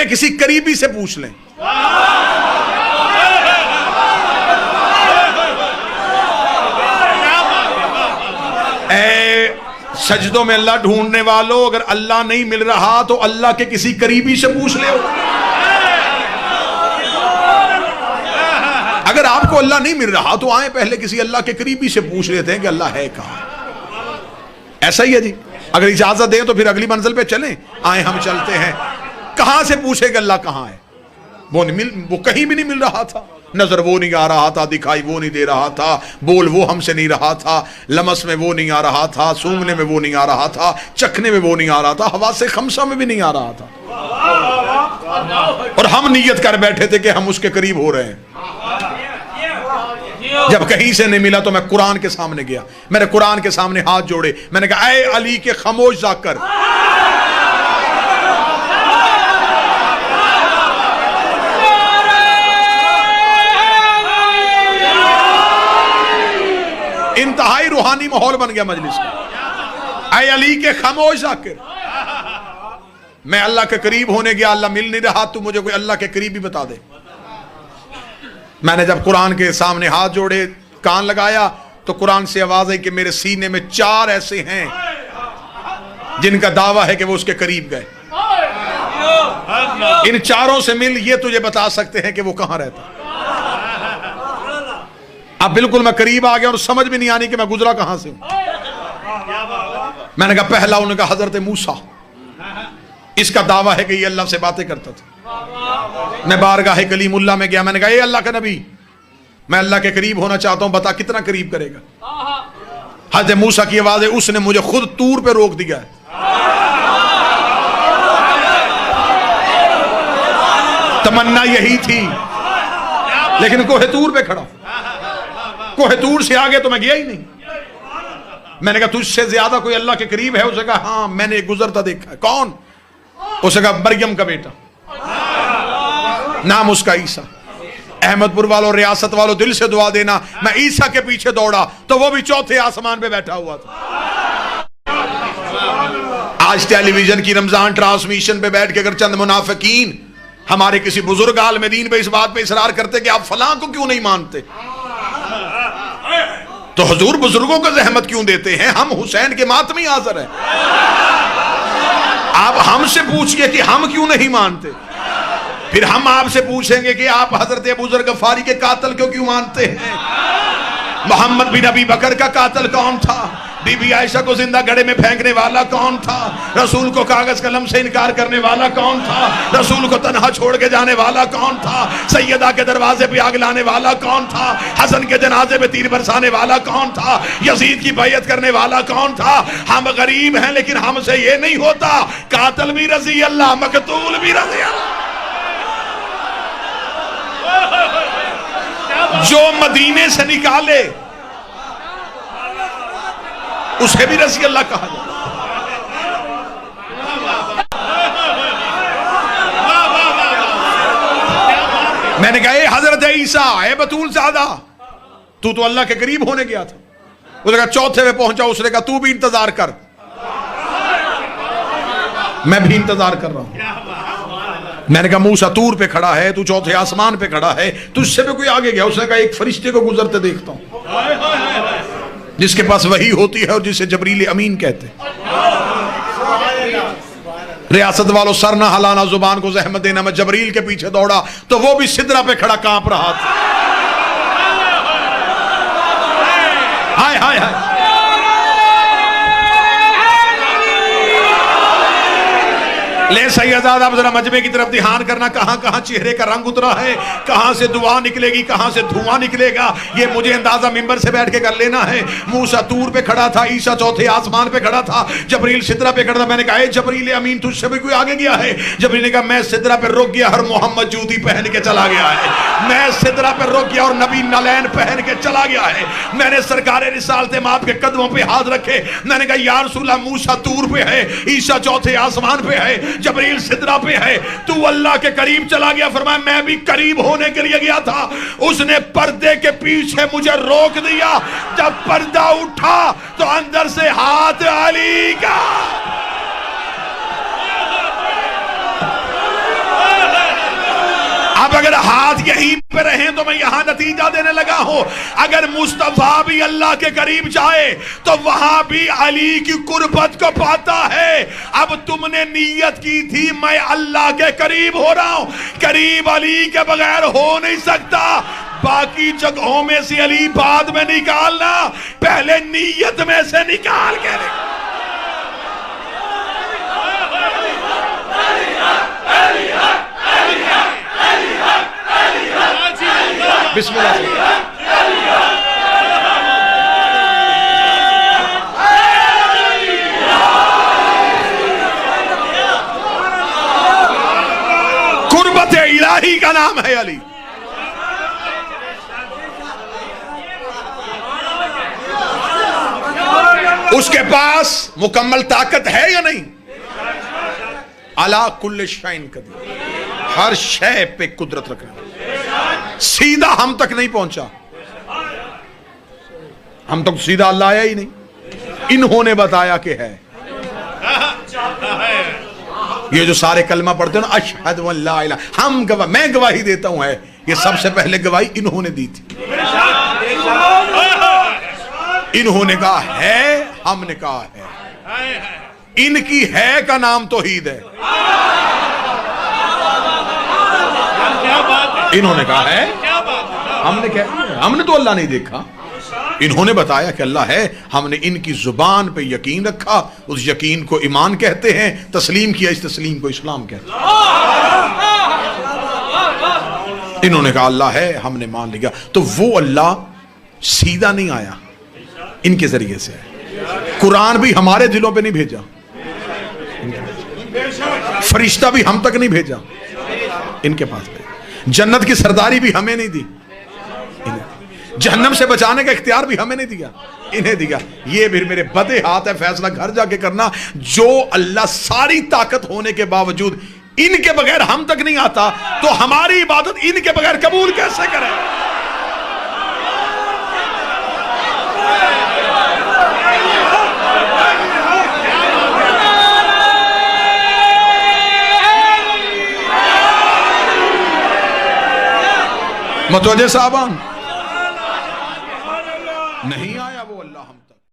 के किसी करीबी से पूछ लें। सजदों में अल्लाह ढूंढने वालों, अगर अल्लाह नहीं मिल रहा तो अल्लाह के किसी करीबी से पूछ ले। अगर आपको अल्लाह नहीं मिल रहा तो आए पहले किसी अल्लाह के करीबी से पूछ लेते हैं कि अल्लाह है कहां। ऐसा ही है जी। अगर इजाजत दें तो फिर अगली मंजिल पे चलें। आए हम चलते हैं। कहां से पूछेगा अल्लाह कहां है? वो कहीं भी नहीं मिल रहा था। नजर वो नहीं आ रहा था, दिखाई वो नहीं दे रहा था, बोल वो हमसे नहीं रहा था, लमस में वो नहीं आ रहा था, सूंघने में वो नहीं आ रहा था, चखने में वो नहीं आ रहा था, हवा से खमसा में भी नहीं आ रहा था। और हम नियत कर बैठे थे कि हम उसके करीब हो रहे हैं। जब कहीं से नहीं मिला तो मैं कुरान के सामने गया। मैंने कुरान के सामने हाथ जोड़े, मैंने कहा ऐ अली के खामोश जाकर, इंतहाई रूहानी माहौल बन गया मजलिस का। ऐ अली के खामोश जाकर, मैं अल्लाह के करीब होने गया, अल्लाह मिल नहीं रहा, तू मुझे कोई अल्लाह के करीब भी बता दे। मैंने जब कुरान के सामने हाथ जोड़े, कान लगाया, तो कुरान से आवाज आई कि मेरे सीने में 4 ऐसे हैं जिनका दावा है कि वो उसके करीब गए। इन 4 से मिल, ये तुझे बता सकते हैं कि वो कहां रहता। अब बिल्कुल मैं करीब आ गया और समझ भी नहीं आनी कि मैं गुजरा कहां से हूं। मैंने कहा पहला उनका हजरत मूसा, इसका दावा है कि ये अल्लाह से बातें करता था। मैं बारगाह कलीमुल्लाह में गया, मैंने कहा ये अल्लाह का नबी, मैं अल्लाह के करीब होना चाहता हूं, बता कितना करीब करेगा। हजरत मूसा की आवाज है, उसने मुझे खुद तूर पे रोक दिया है। तमन्ना यही थी, लेकिन कोहे तूर पे खड़ा, कोहे तूर से आगे तो मैं गया ही नहीं। मैंने कहा तुझसे ज्यादा कोई अल्लाह के करीब है? उसने कहा हाँ, मैंने एक गुजरता देखा है। कौन? उसने कहा मरियम का बेटा, नाम उसका ईसा। अहमदपुर वालों, रियासत वालों, दिल से दुआ देना, मैं ईसा के पीछे दौड़ा तो वो भी 4थे आसमान पे बैठा हुआ था। आज टेलीविजन की रमजान ट्रांसमिशन पे बैठ के अगर चंद मुनाफिकीन हमारे किसी बुजुर्ग आलिम दीन पे इस बात पे इसरार करते कि आप फलां को क्यों नहीं मानते, तो हुजूर बुजुर्गों को जहमत क्यों देते हैं? हम हुसैन के मातमी हाजिर हैं। आप हमसे पूछिए कि हम क्यों नहीं मानते, फिर हम आपसे पूछेंगे कि आप हजरत अबू ज़र गफारी के कातिल क्यों मानते हैं? मोहम्मद बिन अबी बकर का कातिल कौन था? बीबी आयशा को जिंदा गड़े में फेंकने वाला कौन था? रसूल को कागज कलम से इनकार करने वाला कौन था? रसूल को तन्हा छोड़ के जाने वाला कौन था? सैयदा के दरवाजे पे आग लाने वाला कौन था? हसन के जनाजे पे तीर बरसाने वाला कौन था? यजीद की बैयत करने वाला कौन था? हम गरीब हैं लेकिन हमसे ये नहीं होता, कातिल भी रजी अल्लाह, मकतूल भी रजी अल्लाह। जो मदीने से निकाले उसे भी रजी अल्लाह कहा जाए। मैंने कहा ए हजरत ईसा, ए बतूल ज़ादा, तू तो अल्लाह के करीब होने गया था। उसने कहा 4थे पे पहुंचा। उसने कहा तू भी इंतजार कर, मैं भी इंतजार कर रहा हूं। मैंने कहा मूसा तूर पे खड़ा है, तू 4थे आसमान पे खड़ा है, तुझसे भी कोई आगे गया? उसने कहा एक फरिश्ते को गुजरते देखता हूं जिसके पास वही होती है और जिसे जबरील अमीन कहते हैं। रियासत वालों, सर ना हलाना, जुबान को जहमत देना। मैं जबरील के पीछे दौड़ा तो वो भी सिदरा पे खड़ा कांप रहा था। हाय हाय हाय, ले सैयदाद, आप जरा मजमे की तरफ ध्यान करना, कहां कहां चेहरे का रंग उतरा है, कहां से दुआ निकलेगी, कहां से धुआं निकलेगा, ये मुझे अंदाजा मिंबर से बैठ के कर लेना है। मूसा तूर पे खड़ा था, ईसा 4थे आसमान पे खड़ा था, जबरील सिदरा पे खड़ा था। मैंने कहा जबरील अमीन, तुझसे भी कोई आगे गया है? जबरील ने कहा मैं सिदरा पे रुक गया और मोहम्मद जूती पहन के चला गया है। मैं सिदरा पे रुक गया और नबी नलैन पहन के चला गया है। मैंने सरकारे रिसालते में आपके कदमों पे हाथ रखे। मैंने कहा या रसूलल्लाह, मूसा तूर पे है, ईसा 4थे आसमान पे है, जबरील सिदरा पे है, तू अल्लाह के करीब चला गया। फरमाया मैं भी करीब होने के लिए गया था, उसने पर्दे के पीछे मुझे रोक दिया। जब पर्दा उठा तो अंदर से हाथ अली का। अब अगर हाथ यहीं पे रहे तो मैं यहां नतीजा देने लगा हूं। अगर मुस्तफा भी अल्लाह के करीब जाए तो वहां भी अली की कुर्बत को पाता है। अब तुमने नीयत की थी मैं अल्लाह के करीब हो रहा हूं, करीब अली के बगैर हो नहीं सकता। बाकी जगहों में से अली बाद में निकालना, पहले नीयत में से निकाल के बिस्मिल्लाह। कुर्बत इलाही का नाम है अली। उसके पास मुकम्मल ताकत है या नहीं? अला कुल्ल शैइन कदीर, हर शय पे कुदरत रखने। सीधा हम तक नहीं पहुंचा, हम तक सीधा अल्लाह आया ही नहीं, इन्होंने बताया कि है। ये जो सारे कलमा पढ़ते हो ना, अशहदु अल्ला इलाहा, हम गवाह, मैं गवाही देता हूं, है ये सबसे पहले गवाही इन्होंने दी थी। इन्होंने कहा है, हमने कहा है। इनकी है का नाम तौहीद है। इन्होंने कहा है, हमने क्या, हमने तो अल्लाह नहीं देखा, इन्होंने बताया कि अल्लाह है। हमने इनकी जुबान पे यकीन रखा, उस यकीन को ईमान कहते हैं, तस्लीम किया, इस तस्लीम को इस्लाम कहते हैं। इन्होंने कहा अल्लाह है, हमने मान लिया। तो वो अल्लाह सीधा नहीं आया, इनके जरिए से। कुरान भी हमारे दिलों पे नहीं भेजा, फरिश्ता भी हम तक नहीं भेजा, इनके पास भेजा। जन्नत की सरदारी भी हमें नहीं दी, जहन्नम से बचाने का इख्तियार भी हमें नहीं दिया, इन्हें दिया। ये भी मेरे बदे हाथ है, फैसला घर जाके करना। जो अल्लाह सारी ताकत होने के बावजूद इनके बगैर हम तक नहीं आता, तो हमारी इबादत इनके बगैर कबूल कैसे करें? मतवज्जे साहबान नहीं